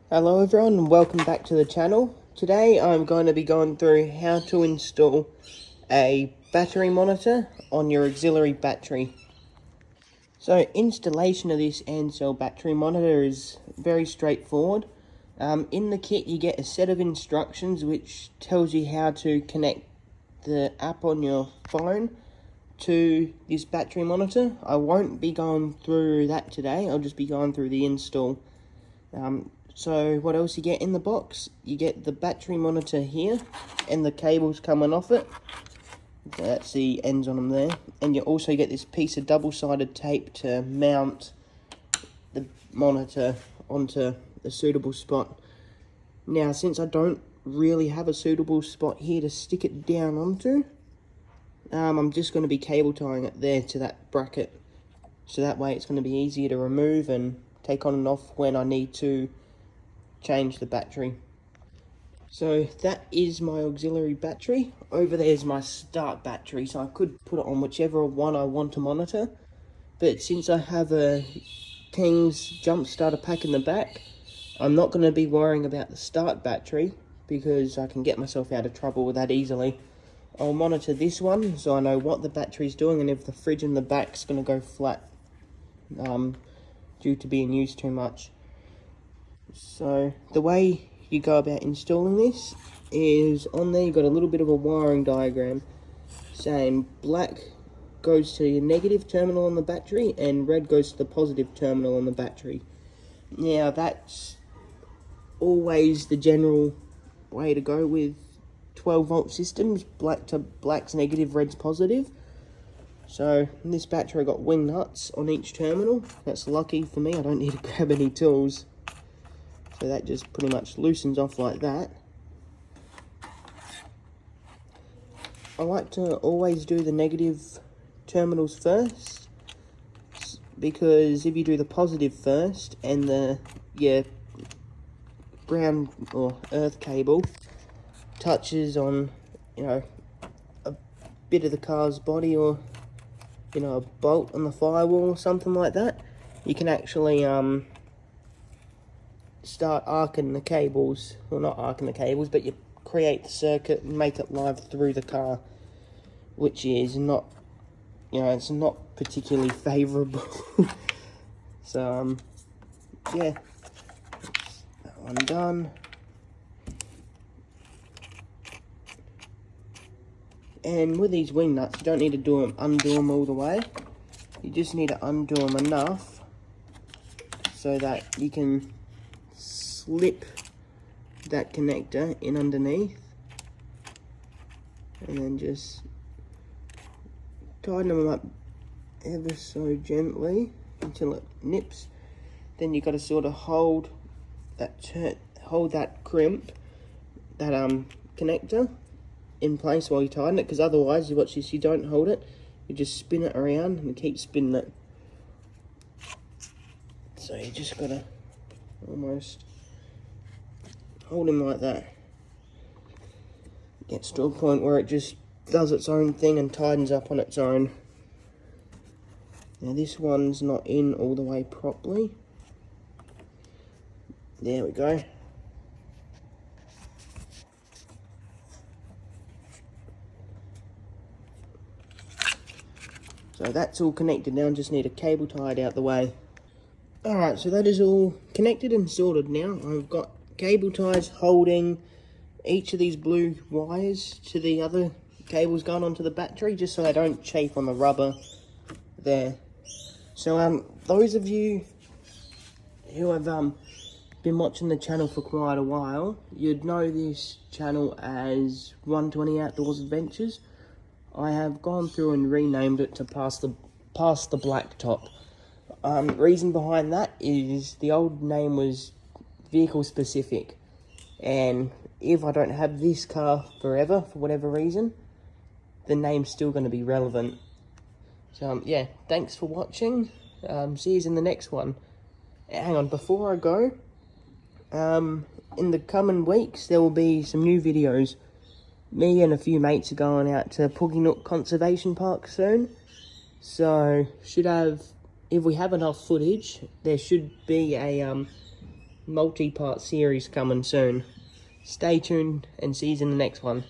Hello everyone and welcome back to the channel. Today I'm going to be going through how to install a battery monitor on your auxiliary battery. So installation of this Ancell battery monitor is very straightforward. In the kit you get a set of instructions which tells you how to connect the app on your phone to this battery monitor. I won't be going through that today, I'll just be going through the install. So what else you get in the box? You get the battery monitor here and the cables coming off it. So that's the ends on them there. And you also get this piece of double-sided tape to mount the monitor onto a suitable spot. Now, since I don't really have a suitable spot here to stick it down onto, I'm just going to be cable tying it there to that bracket. So that way it's going to be easier to remove and take on and off when I need to change the battery. So that is my auxiliary battery. Over there is my start battery, so I could put it on whichever one I want to monitor. But since I have a King's jump starter pack in the back, I'm not going to be worrying about the start battery because I can get myself out of trouble with that easily. I'll monitor this one so I know what the battery's doing and if the fridge in the back's going to go flat due to being used too much. So the way you go about installing this is on there you've got a little bit of a wiring diagram saying black goes to your negative terminal on the battery and red goes to the positive terminal on the battery. Now that's always the general way to go with 12-volt systems. Black's negative, red's positive. So in this battery I got wing nuts on each terminal. That's lucky for me, I don't need to grab any tools. So that just pretty much loosens off like that. I like to always do the negative terminals first, because if you do the positive first and the ground or earth cable touches on, a bit of the car's body or, a bolt on the firewall or something like that, you can actually start arcing the cables, well not arcing the cables, but you create the circuit and make it live through the car, which is not, it's not particularly favourable. So, yeah, that one done. And with these wing nuts, you don't need to undo them all the way. You just need to undo them enough so that you can slip that connector in underneath and then just tighten them up ever so gently until it nips. Then you got to sort of hold that crimp, that connector in place while you tighten it, because otherwise, you watch this, you don't hold it, you just spin it around and keep spinning it. So you just got to almost hold him like that. Gets to a point where it just does its own thing and tightens up on its own. Now this one's not in all the way properly. There we go. So that's all connected now, just need a cable tied out the way. Alright, so that is all connected and sorted now. I've got cable ties holding each of these blue wires to the other cables going onto the battery, just so they don't chafe on the rubber there. So those of you who have been watching the channel for quite a while, you'd know this channel as 120 Outdoors Adventures. I have gone through and renamed it to Past the Blacktop. Reason behind that is the old name was Vehicle Specific, and if I don't have this car forever for whatever reason, the name's still going to be relevant. So yeah, thanks for watching. See you in the next one. Hang on, before I go, in the coming weeks there will be some new videos. Me and a few mates are going out to Puggynook Conservation Park soon, so if we have enough footage, there should be a multi-part series coming soon. Stay tuned and see you in the next one.